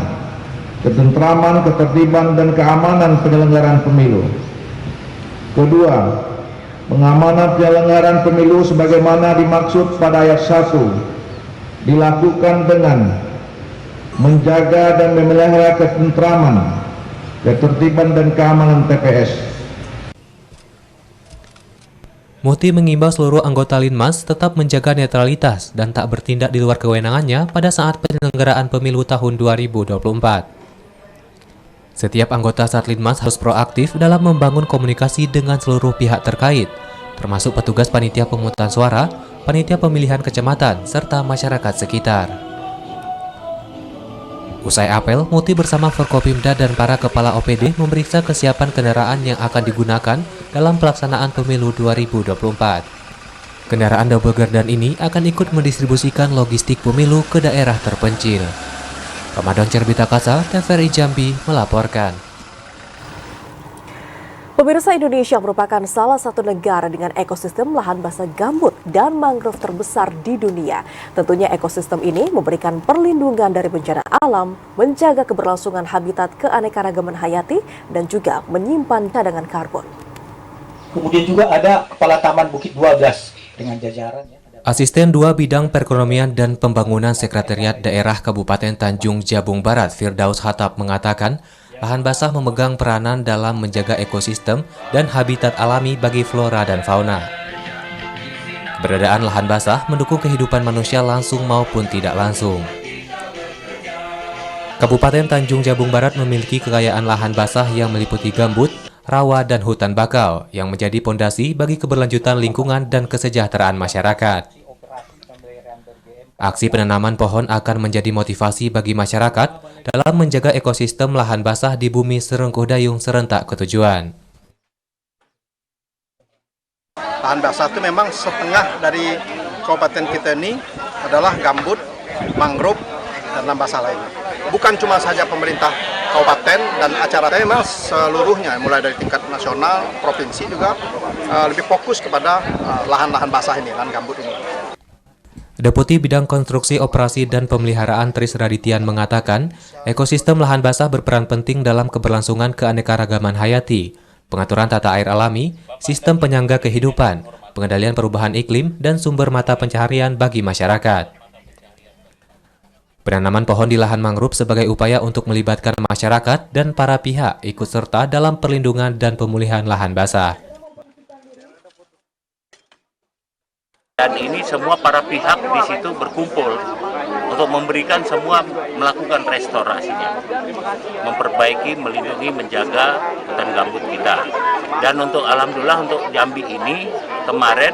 ketentraman, ketertiban, dan keamanan penyelenggaraan pemilu. 2. Pengamanan penyelenggaraan pemilu sebagaimana dimaksud pada ayat 1 dilakukan dengan menjaga dan memelihara ketentraman, ketertiban, dan keamanan TPS. Muti mengimbau seluruh anggota Linmas tetap menjaga netralitas dan tak bertindak di luar kewenangannya pada saat penyelenggaraan pemilu tahun 2024. Setiap anggota Satlinmas harus proaktif dalam membangun komunikasi dengan seluruh pihak terkait, termasuk petugas panitia pemungutan suara, panitia pemilihan kecamatan, serta masyarakat sekitar. Usai apel, Muti bersama Forkopimda dan para kepala OPD memeriksa kesiapan kendaraan yang akan digunakan dalam pelaksanaan pemilu 2024. Kendaraan double gardan ini akan ikut mendistribusikan logistik pemilu ke daerah terpencil. Ramadan Cerbita Kasa, TVRI Jambi melaporkan. Pemirsa, Indonesia merupakan salah satu negara dengan ekosistem lahan basah gambut dan mangrove terbesar di dunia. Tentunya ekosistem ini memberikan perlindungan dari bencana alam, menjaga keberlangsungan habitat keanekaragaman hayati, dan juga menyimpan cadangan karbon. Kemudian juga ada Kepala Taman Bukit 12 dengan jajarannya. Asisten 2 Bidang Perekonomian dan Pembangunan Sekretariat Daerah Kabupaten Tanjung Jabung Barat, Firdaus Hattab, mengatakan lahan basah memegang peranan dalam menjaga ekosistem dan habitat alami bagi flora dan fauna. Keberadaan lahan basah mendukung kehidupan manusia langsung maupun tidak langsung. Kabupaten Tanjung Jabung Barat memiliki kekayaan lahan basah yang meliputi gambut, rawa, dan hutan bakau yang menjadi pondasi bagi keberlanjutan lingkungan dan kesejahteraan masyarakat. Aksi penanaman pohon akan menjadi motivasi bagi masyarakat dalam menjaga ekosistem lahan basah di bumi Serengkuh Dayung serentak ketujuan. Lahan basah itu memang setengah dari kabupaten kita ini adalah gambut, mangrove, dan lahan basah lainnya. Bukan cuma saja pemerintah kabupaten dan acaranya, memang seluruhnya mulai dari tingkat nasional, provinsi juga lebih fokus kepada lahan-lahan basah ini, lahan gambut ini. Deputi Bidang Konstruksi Operasi dan Pemeliharaan Tris Radityan mengatakan, ekosistem lahan basah berperan penting dalam keberlangsungan keanekaragaman hayati, pengaturan tata air alami, sistem penyangga kehidupan, pengendalian perubahan iklim, dan sumber mata pencaharian bagi masyarakat. Penanaman pohon di lahan mangrove sebagai upaya untuk melibatkan masyarakat dan para pihak ikut serta dalam perlindungan dan pemulihan lahan basah. Dan ini semua para pihak di situ berkumpul untuk memberikan semua melakukan restorasinya, memperbaiki, melindungi, menjaga hutan gambut kita. Dan untuk alhamdulillah untuk Jambi ini kemarin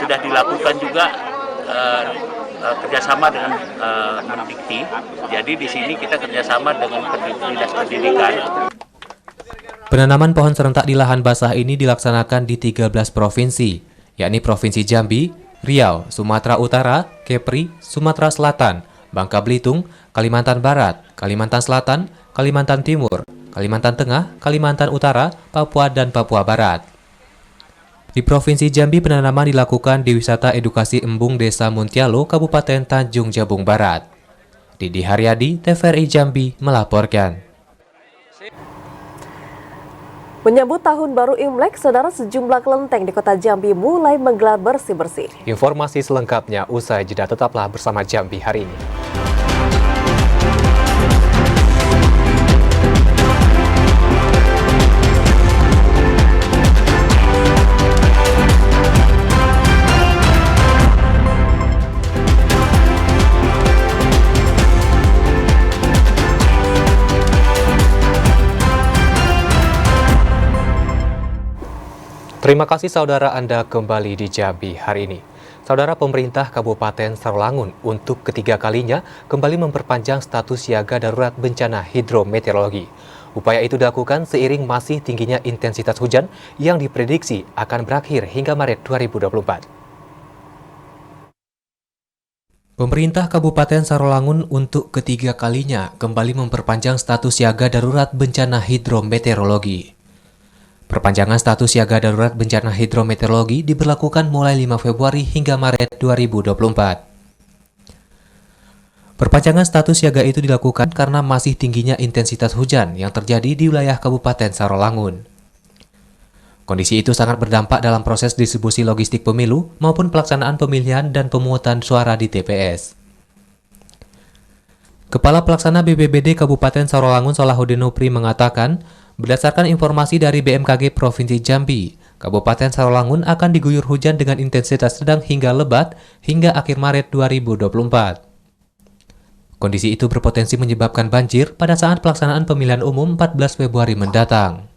sudah dilakukan juga kerjasama dengan Mendikti. Jadi di sini kita kerjasama dengan Dinas Pendidikan. Penanaman pohon serentak di lahan basah ini dilaksanakan di 13 provinsi, yakni Provinsi Jambi, Riau, Sumatera Utara, Kepri, Sumatera Selatan, Bangka Belitung, Kalimantan Barat, Kalimantan Selatan, Kalimantan Timur, Kalimantan Tengah, Kalimantan Utara, Papua, dan Papua Barat. Di Provinsi Jambi, penanaman dilakukan di Wisata Edukasi Embung Desa Muntialo, Kabupaten Tanjung Jabung Barat. Didi Haryadi, TVRI Jambi, melaporkan. Menyambut Tahun Baru Imlek, saudara, sejumlah kelenteng di kota Jambi mulai menggelar bersih-bersih. Informasi selengkapnya usai jeda, tetaplah bersama Jambi hari ini. Terima kasih saudara, Anda kembali di Jambi hari ini. Saudara, pemerintah Kabupaten Sarolangun untuk ketiga kalinya kembali memperpanjang status siaga darurat bencana hidrometeorologi. Upaya itu dilakukan seiring masih tingginya intensitas hujan yang diprediksi akan berakhir hingga Maret 2024. Pemerintah Kabupaten Sarolangun untuk ketiga kalinya kembali memperpanjang status siaga darurat bencana hidrometeorologi. Perpanjangan status siaga darurat bencana hidrometeorologi diberlakukan mulai 5 Februari hingga Maret 2024. Perpanjangan status siaga itu dilakukan karena masih tingginya intensitas hujan yang terjadi di wilayah Kabupaten Sarolangun. Kondisi itu sangat berdampak dalam proses distribusi logistik pemilu maupun pelaksanaan pemilihan dan pemungutan suara di TPS. Kepala Pelaksana BPBD Kabupaten Sarolangun Salahuddin Nupri mengatakan, berdasarkan informasi dari BMKG Provinsi Jambi, Kabupaten Sarolangun akan diguyur hujan dengan intensitas sedang hingga lebat hingga akhir Maret 2024. Kondisi itu berpotensi menyebabkan banjir pada saat pelaksanaan pemilihan umum 14 Februari mendatang.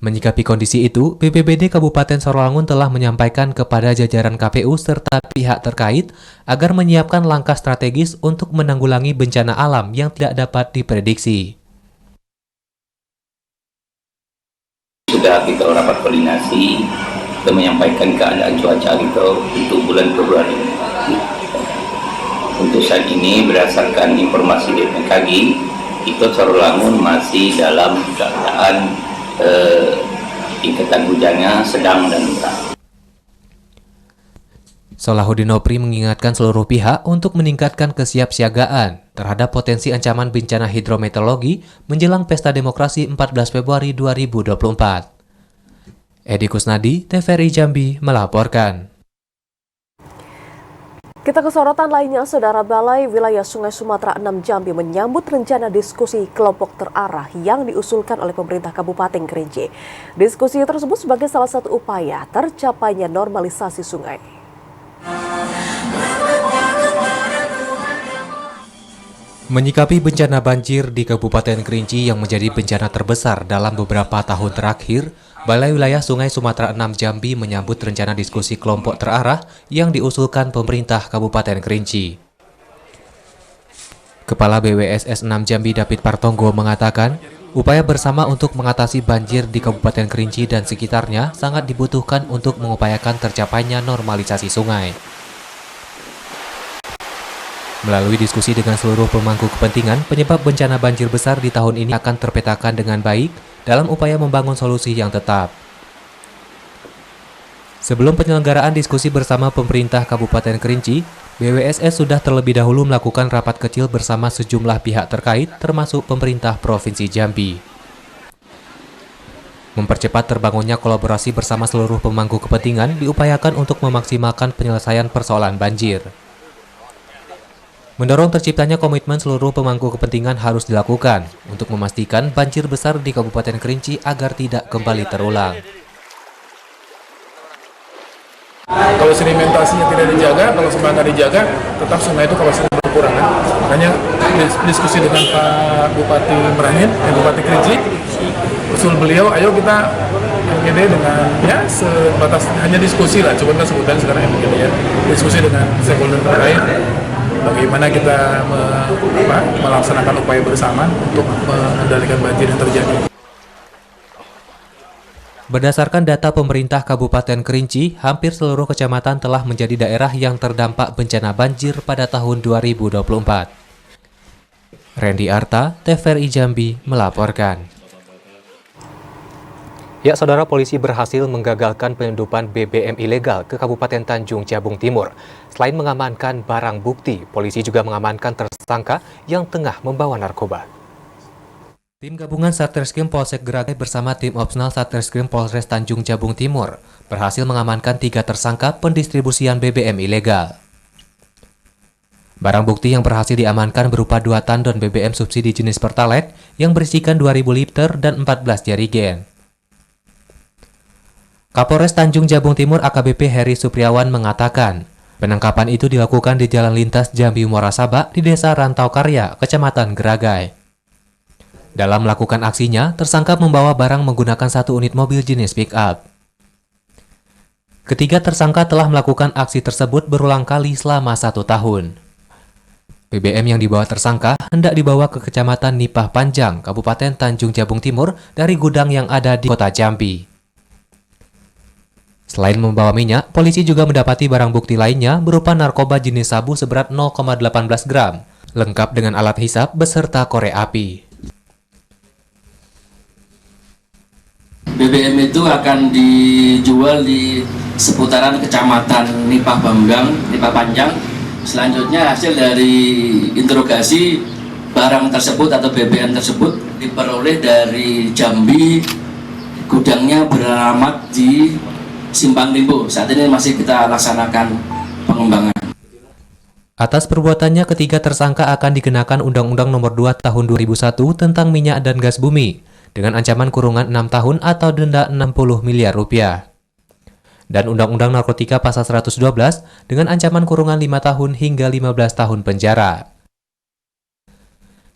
Menyikapi kondisi itu, BPBD Kabupaten Sarolangun telah menyampaikan kepada jajaran KPU serta pihak terkait agar menyiapkan langkah strategis untuk menanggulangi bencana alam yang tidak dapat diprediksi. Sudah kita rapat koordinasi dan menyampaikan keadaan cuaca kita untuk bulan Februari. Untuk saat ini berdasarkan informasi dari BMKG, kita Sarolangun masih dalam keadaan tingkatan hujannya sedang dan rendah. Solahuddin Nopri mengingatkan seluruh pihak untuk meningkatkan kesiapsiagaan terhadap potensi ancaman bencana hidrometeorologi menjelang Pesta Demokrasi 14 Februari 2024. Edi Kusnadi, TVRI Jambi melaporkan. Kita ke sorotan lainnya, Saudara. Balai Wilayah Sungai Sumatera 6 Jambi menyambut rencana diskusi kelompok terarah yang diusulkan oleh pemerintah Kabupaten Kerinci. Diskusi tersebut sebagai salah satu upaya tercapainya normalisasi sungai. Menyikapi bencana banjir di Kabupaten Kerinci yang menjadi bencana terbesar dalam beberapa tahun terakhir, Balai Wilayah Sungai Sumatera 6 Jambi menyambut rencana diskusi kelompok terarah yang diusulkan pemerintah Kabupaten Kerinci. Kepala BWSS 6 Jambi David Partonggo mengatakan, upaya bersama untuk mengatasi banjir di Kabupaten Kerinci dan sekitarnya sangat dibutuhkan untuk mengupayakan tercapainya normalisasi sungai. Melalui diskusi dengan seluruh pemangku kepentingan, penyebab bencana banjir besar di tahun ini akan terpetakan dengan baik dalam upaya membangun solusi yang tetap. Sebelum penyelenggaraan diskusi bersama pemerintah Kabupaten Kerinci, BWSS sudah terlebih dahulu melakukan rapat kecil bersama sejumlah pihak terkait, termasuk pemerintah Provinsi Jambi. Mempercepat terbangunnya kolaborasi bersama seluruh pemangku kepentingan diupayakan untuk memaksimalkan penyelesaian persoalan banjir. Mendorong terciptanya komitmen seluruh pemangku kepentingan harus dilakukan untuk memastikan banjir besar di Kabupaten Kerinci agar tidak kembali terulang. Kalau sedimentasinya tidak dijaga, kalau sungai nggak dijaga, tetap sungai itu kapasitasnya berkurang. Makanya diskusi dengan Pak Bupati Merangin, Bupati Kerinci, usul beliau, ayo kita MGD dengan ya sebatas hanya diskusi lah, coba kan sebutan sekarang MGD ya, diskusi dengan stakeholder terkait. Bagaimana kita melaksanakan upaya bersama untuk mengendalikan banjir yang terjadi. Berdasarkan data pemerintah Kabupaten Kerinci, hampir seluruh kecamatan telah menjadi daerah yang terdampak bencana banjir pada tahun 2024. Randy Arta, TVRI Jambi melaporkan. Ya, Saudara, polisi berhasil menggagalkan penyelundupan BBM ilegal ke Kabupaten Tanjung Jabung Timur. Selain mengamankan barang bukti, polisi juga mengamankan tersangka yang tengah membawa narkoba. Tim gabungan Satreskrim Polsek Geragai bersama tim opsional Satreskrim Polres Tanjung Jabung Timur berhasil mengamankan 3 tersangka pendistribusian BBM ilegal. Barang bukti yang berhasil diamankan berupa 2 tandon BBM subsidi jenis Pertalite yang berisikan 2.000 liter dan 14 jerigen. Kapolres Tanjung Jabung Timur AKBP Heri Supriawan mengatakan, penangkapan itu dilakukan di Jalan Lintas Jambi Muara Sabak di Desa Rantau Karya, Kecamatan Geragai. Dalam melakukan aksinya, tersangka membawa barang menggunakan 1 unit mobil jenis pick-up. Ketiga tersangka telah melakukan aksi tersebut berulang kali selama 1 tahun. BBM yang dibawa tersangka hendak dibawa ke Kecamatan Nipah Panjang, Kabupaten Tanjung Jabung Timur dari gudang yang ada di Kota Jambi. Selain membawa minyak, polisi juga mendapati barang bukti lainnya berupa narkoba jenis sabu seberat 0,18 gram, lengkap dengan alat hisap beserta korek api. BBM itu akan dijual di seputaran Kecamatan Nipah Panjang. Selanjutnya hasil dari interogasi barang tersebut atau BBM tersebut diperoleh dari Jambi, gudangnya beralamat di Simpang Limbo. Saat ini masih kita laksanakan pengembangan. Atas perbuatannya, ketiga tersangka akan dikenakan Undang-Undang Nomor 2 Tahun 2001 tentang minyak dan gas bumi dengan ancaman kurungan 6 tahun atau denda 60 miliar rupiah. Dan Undang-Undang Narkotika Pasal 112 dengan ancaman kurungan 5 tahun hingga 15 tahun penjara.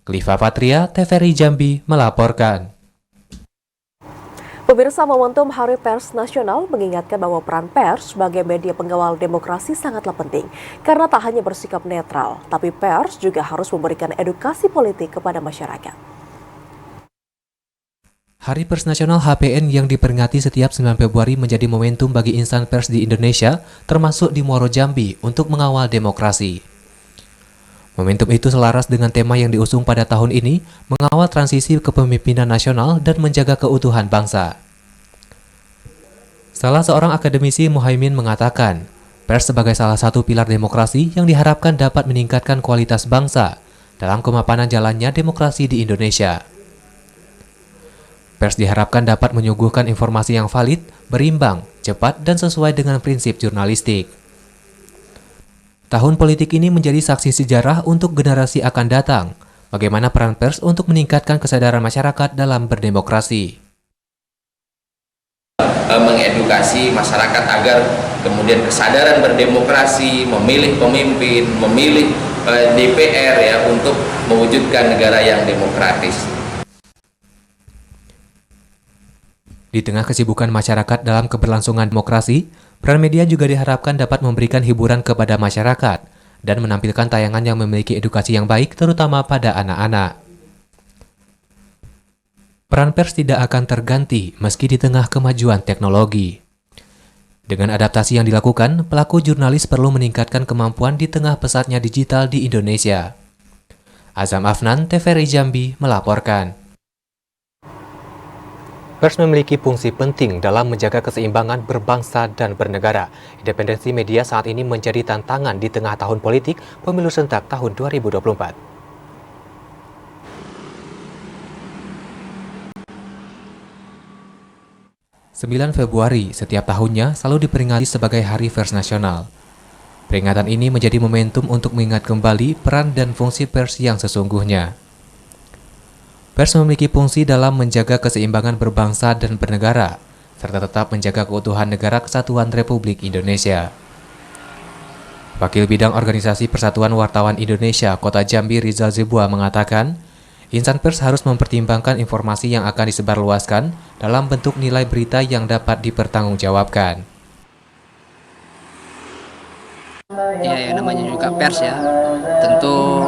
Kliva Patria, TVRI Jambi melaporkan. Pemirsa, momentum Hari Pers Nasional mengingatkan bahwa peran pers sebagai media pengawal demokrasi sangatlah penting. Karena tak hanya bersikap netral, tapi pers juga harus memberikan edukasi politik kepada masyarakat. Hari Pers Nasional HPN yang diperingati setiap 9 Februari menjadi momentum bagi insan pers di Indonesia, termasuk di Muaro Jambi, untuk mengawal demokrasi. Momentum itu selaras dengan tema yang diusung pada tahun ini, mengawal transisi kepemimpinan nasional dan menjaga keutuhan bangsa. Salah seorang akademisi Muhaimin mengatakan, pers sebagai salah satu pilar demokrasi yang diharapkan dapat meningkatkan kualitas bangsa dalam kemapanan jalannya demokrasi di Indonesia. Pers diharapkan dapat menyuguhkan informasi yang valid, berimbang, cepat, dan sesuai dengan prinsip jurnalistik. Tahun politik ini menjadi saksi sejarah untuk generasi akan datang, bagaimana peran pers untuk meningkatkan kesadaran masyarakat dalam berdemokrasi. Mengedukasi masyarakat agar kemudian kesadaran berdemokrasi, memilih pemimpin, memilih DPR ya untuk mewujudkan negara yang demokratis. Di tengah kesibukan masyarakat dalam keberlangsungan demokrasi, peran media juga diharapkan dapat memberikan hiburan kepada masyarakat dan menampilkan tayangan yang memiliki edukasi yang baik, terutama pada anak-anak. Peran pers tidak akan terganti meski di tengah kemajuan teknologi. Dengan adaptasi yang dilakukan, pelaku jurnalis perlu meningkatkan kemampuan di tengah pesatnya digital di Indonesia. Azam Afnan, TVRI Jambi melaporkan. Pers memiliki fungsi penting dalam menjaga keseimbangan berbangsa dan bernegara. Independensi media saat ini menjadi tantangan di tengah tahun politik pemilu serentak tahun 2024. Februari setiap tahunnya selalu diperingati sebagai Hari Pers Nasional. Peringatan ini menjadi momentum untuk mengingat kembali peran dan fungsi pers yang sesungguhnya. Pers memiliki fungsi dalam menjaga keseimbangan berbangsa dan bernegara, serta tetap menjaga keutuhan Negara Kesatuan Republik Indonesia. Wakil Bidang Organisasi Persatuan Wartawan Indonesia Kota Jambi Rizal Zebua mengatakan, insan pers harus mempertimbangkan informasi yang akan disebarluaskan dalam bentuk nilai berita yang dapat dipertanggungjawabkan. Ya, namanya juga pers ya, tentu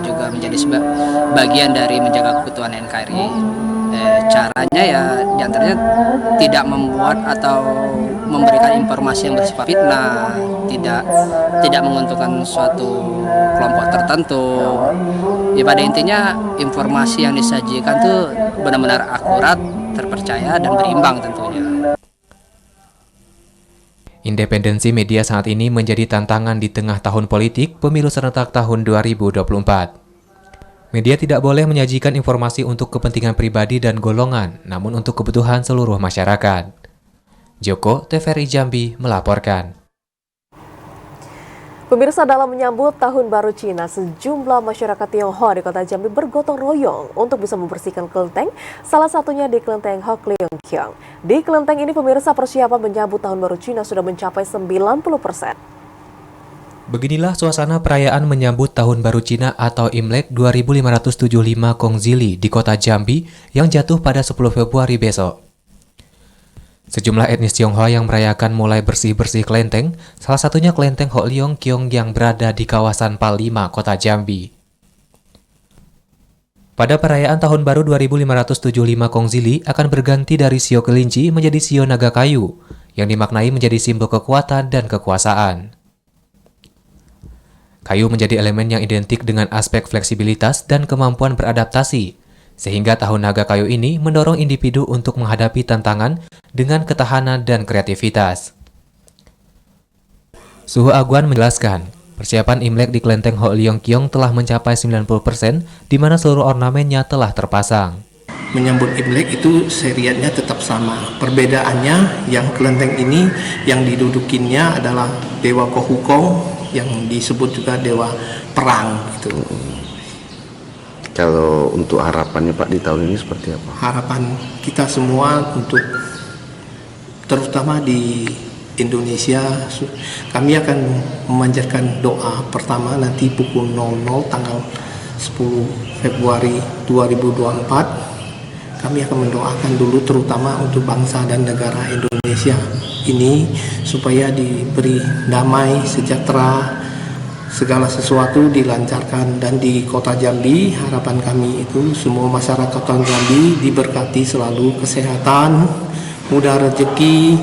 juga menjadi bagian dari menjaga keutuhan NKRI. Caranya ya diantaranya tidak membuat atau memberikan informasi yang bersifat fitnah, tidak menguntungkan suatu kelompok tertentu. Ya pada intinya informasi yang disajikan tuh benar-benar akurat, terpercaya dan berimbang tentunya. Independensi media saat ini menjadi tantangan di tengah tahun politik pemilu serentak tahun 2024. Media tidak boleh menyajikan informasi untuk kepentingan pribadi dan golongan, namun untuk kebutuhan seluruh masyarakat. Joko, TVRI Jambi melaporkan. Pemirsa, dalam menyambut Tahun Baru Cina, sejumlah masyarakat Tionghoa di Kota Jambi bergotong royong untuk bisa membersihkan kelenteng, salah satunya di Kelenteng Hok Leong Kiong. Di kelenteng ini, pemirsa, persiapan menyambut Tahun Baru Cina sudah mencapai 90%. Beginilah suasana perayaan menyambut Tahun Baru Cina atau Imlek 2575 Kongzili di Kota Jambi yang jatuh pada 10 Februari besok. Sejumlah etnis Tionghoa yang merayakan mulai bersih-bersih kelenteng, salah satunya Kelenteng Hok Leong Kiong yang berada di kawasan Pal 5, Kota Jambi. Pada perayaan Tahun Baru 2575 Kongzili akan berganti dari Sio Kelinci menjadi Sio Naga Kayu, yang dimaknai menjadi simbol kekuatan dan kekuasaan. Kayu menjadi elemen yang identik dengan aspek fleksibilitas dan kemampuan beradaptasi, sehingga tahun naga kayu ini mendorong individu untuk menghadapi tantangan dengan ketahanan dan kreativitas. Suhu Aguan menjelaskan, persiapan Imlek di Kelenteng Hok Leong Kiong telah mencapai 90%, di mana seluruh ornamennya telah terpasang. Menyambut Imlek itu seriatnya tetap sama. Perbedaannya yang kelenteng ini yang didudukinnya adalah Dewa Kohukong yang disebut juga Dewa Perang. Gitu. Kalau untuk harapannya Pak di tahun ini seperti apa? Harapan kita semua untuk terutama di Indonesia, kami akan memanjatkan doa pertama nanti pukul 00 tanggal 10 Februari 2024. Kami akan mendoakan dulu terutama untuk bangsa dan negara Indonesia ini supaya diberi damai, sejahtera, segala sesuatu dilancarkan. Dan di Kota Jambi harapan kami itu semua masyarakat Kota Jambi diberkati selalu kesehatan, mudah rezeki,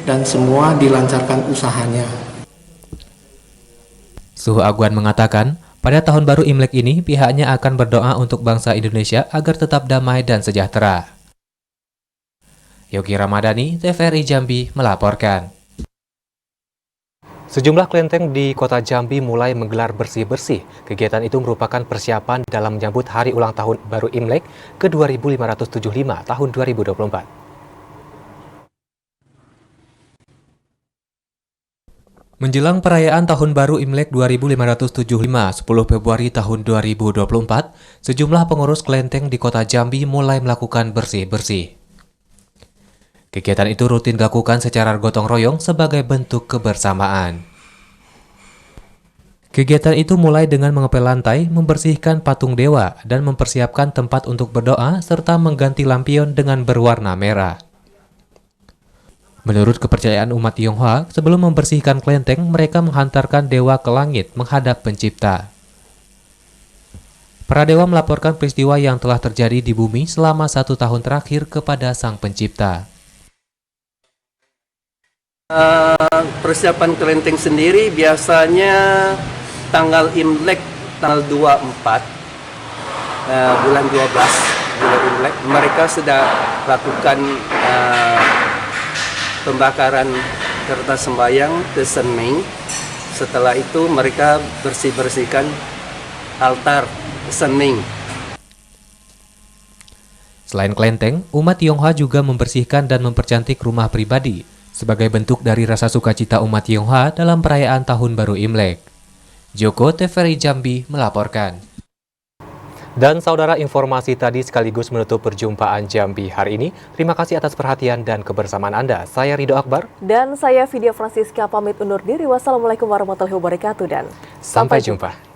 dan semua dilancarkan usahanya. Suhu Aguan mengatakan, pada tahun baru Imlek ini pihaknya akan berdoa untuk bangsa Indonesia agar tetap damai dan sejahtera. Yogi Ramadhani, TVRI Jambi melaporkan. Sejumlah kelenteng di Kota Jambi mulai menggelar bersih-bersih. Kegiatan itu merupakan persiapan dalam menyambut Hari Ulang Tahun Baru Imlek ke-2575 tahun 2024. Menjelang perayaan Tahun Baru Imlek 2575, 10 Februari tahun 2024, sejumlah pengurus kelenteng di Kota Jambi mulai melakukan bersih-bersih. Kegiatan itu rutin dilakukan secara gotong royong sebagai bentuk kebersamaan. Kegiatan itu mulai dengan mengepel lantai, membersihkan patung dewa, dan mempersiapkan tempat untuk berdoa, serta mengganti lampion dengan berwarna merah. Menurut kepercayaan umat Tionghoa, sebelum membersihkan kelenteng, mereka menghantarkan dewa ke langit menghadap pencipta. Para dewa melaporkan peristiwa yang telah terjadi di bumi selama 1 tahun terakhir kepada sang pencipta. Persiapan kelenteng sendiri biasanya tanggal Imlek, tanggal 24, bulan 12, bulan Imlek, mereka sudah lakukan pembakaran kertas sembahyang Tesenming. Setelah itu mereka bersih-bersihkan altar Tesenming. Selain kelenteng, umat Tionghoa juga membersihkan dan mempercantik rumah pribadi sebagai bentuk dari rasa sukacita umat Tionghoa dalam perayaan Tahun Baru Imlek. Joko, TVRI Jambi melaporkan. Dan saudara, informasi tadi sekaligus menutup perjumpaan Jambi hari ini. Terima kasih atas perhatian dan kebersamaan Anda. Saya Ridho Akbar. Dan saya Vidya Francisca pamit undur diri. Wassalamualaikum warahmatullahi wabarakatuh dan sampai jumpa.